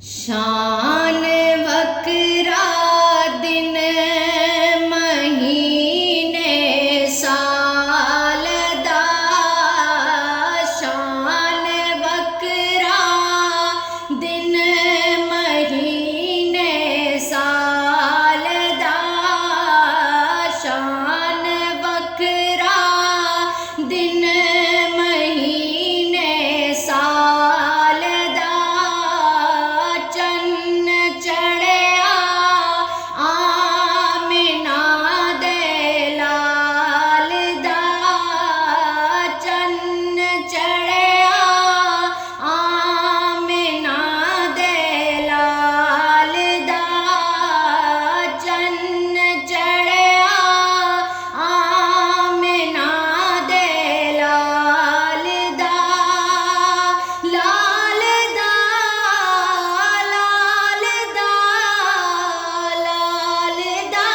शान वकरा दिन महीने साल दा, शान वकरा दिन महीने साल दा, शान वकरा दिन महीने साल दा, चन्न चढ़िया आमिना दे लाल दा, चन्न चढ़िया आमिना दे लाल दा, चन्न चढ़िया आमिना दे लाल दा, लाल दा, लाल दा, लाल दा,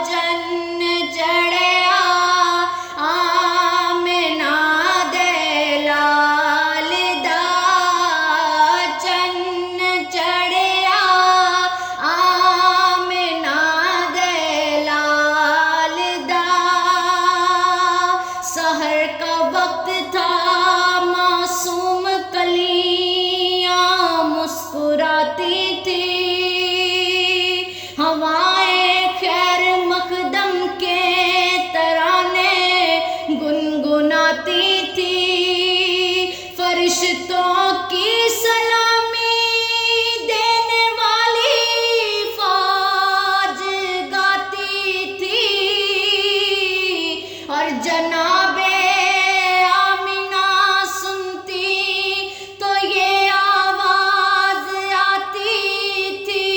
चन्न चढ़िया आमिना दे लाल दा, चन्न चढ़िया आमिना दे लाल दा, सहर का वक्त था मासूम कलियां मुस्कुराती थी, हवाएं खैर मकदम के तराने गुनगुनाती थी, फरिश्तों की सलामी देने वाली फौज गाती थी, और जनाबे आमिना सुनती तो ये आवाज आती थी,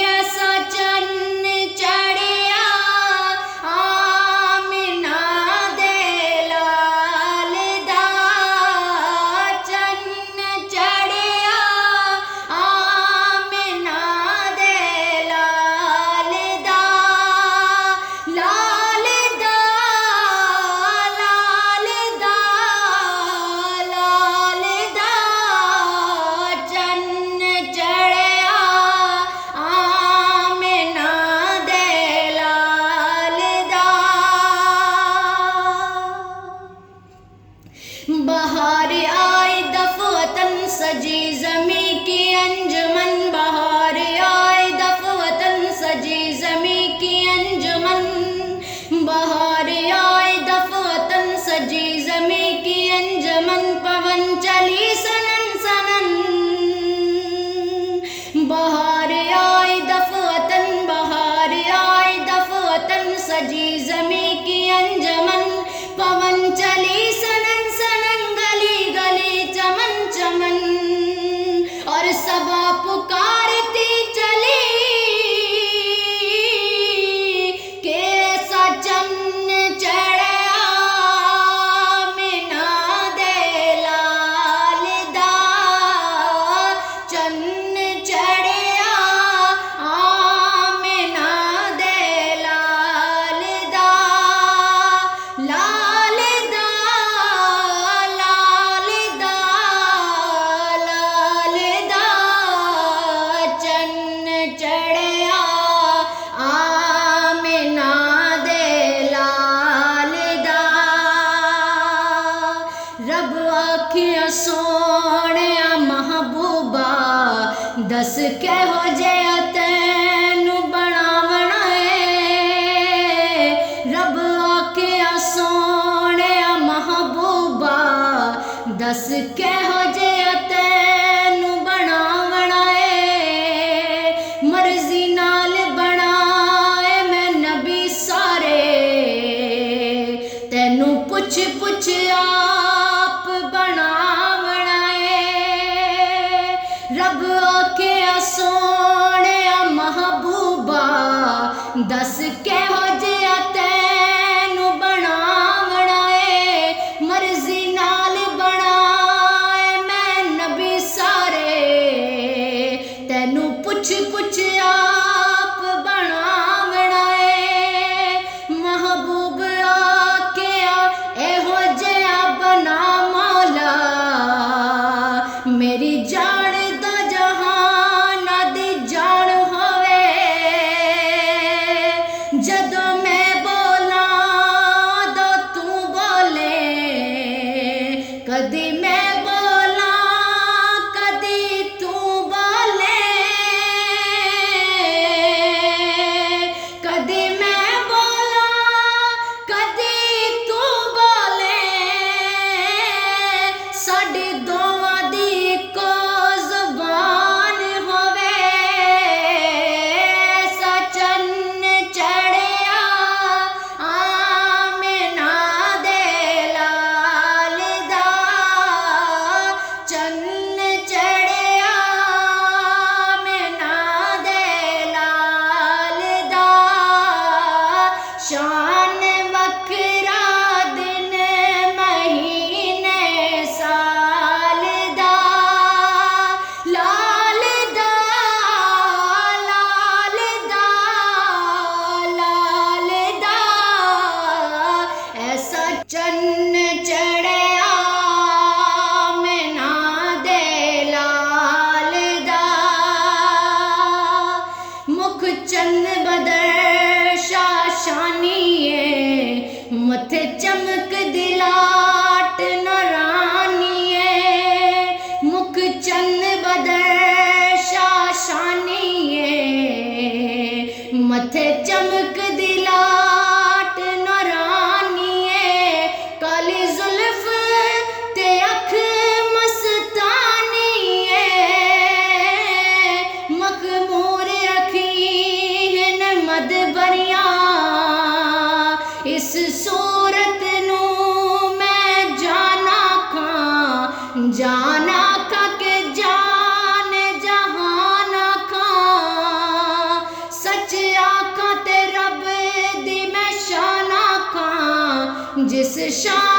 ऐसा चन्न चढ़िया आमिना दे लाल दा, चन्न चढ़िया आमिना दे लाल दा, लाल दा, लाल दा, लाल दा, चन्न चढ़िया आमिना दे लाल दा, बहार आई दफवतन सजी जमी की अंजुमन, बहार आई दफवतन सजी जमी की अंजुमन, बहार आई दफवतन सजी जमी की अंजुमन, पवन चली सनन सनन, बहार आई दफवतन, बहार आई दफवतन सजी जमी की अंजुमन, पवन चली सनन सनन, गली गली चमन चमन, और सबा पुकारती चली के ऐसा चन्न चढ़िया आमिना दे लाल दा, चन्न चढ़िया आमिना दे लाल दा, लाल दा, लाल दा, लाल दा, चन्न चढ़िया आमिना दे लाल दा, रब आखिया सोहणिया महबूबा, दस कहो जिहा तैनू बनावना है, रब आखिया सोहणिया महबूबा, दस कहो जिहा तैनू बनावना है, मर्जी नाल बनाए मैं नबी सारे, तैनू पुछ पुछ आप बनावना है, रब आखिया सोहणिया महबूबा, दस कहो जिहा तैनू बनावना है, मर्जी नाल बनाए मैं नबी सारे, तैनू पुछ पुछ आप बनावना है, महबूब आखिया एहो जिहा बना मौला, मेरी जान दा जहान दी जान होवे जदों मैं बोला दो तू बोले कदी मैं बोला कदी तू बोले कदी मैं बोला कदी तू बोले साडे दोवां दी इक्को ज़ुबान होवे सचन चढ़िया आमिना दे लाल दा चन्न चढ़िया आमिना दे लाल दा शान वखरा दिन महीने साल दा लाल दा लाल दा लाल दा ऐसा चन्न चढ़िया आमिना दे लाल दा मुख चंद बदर शाशानिए मथे चमक दिलाट नरानिए मुख चंद बदर शाशानिए मथे चमक दिलाट नरानिए काली जुल्फ ते अख मस्तानिए मखमूर अखीन मद बरिया इस सूरत नू मैं जाना खा के जान जहान खां सच आखा ते रब दी मैं शान आखां जिस शान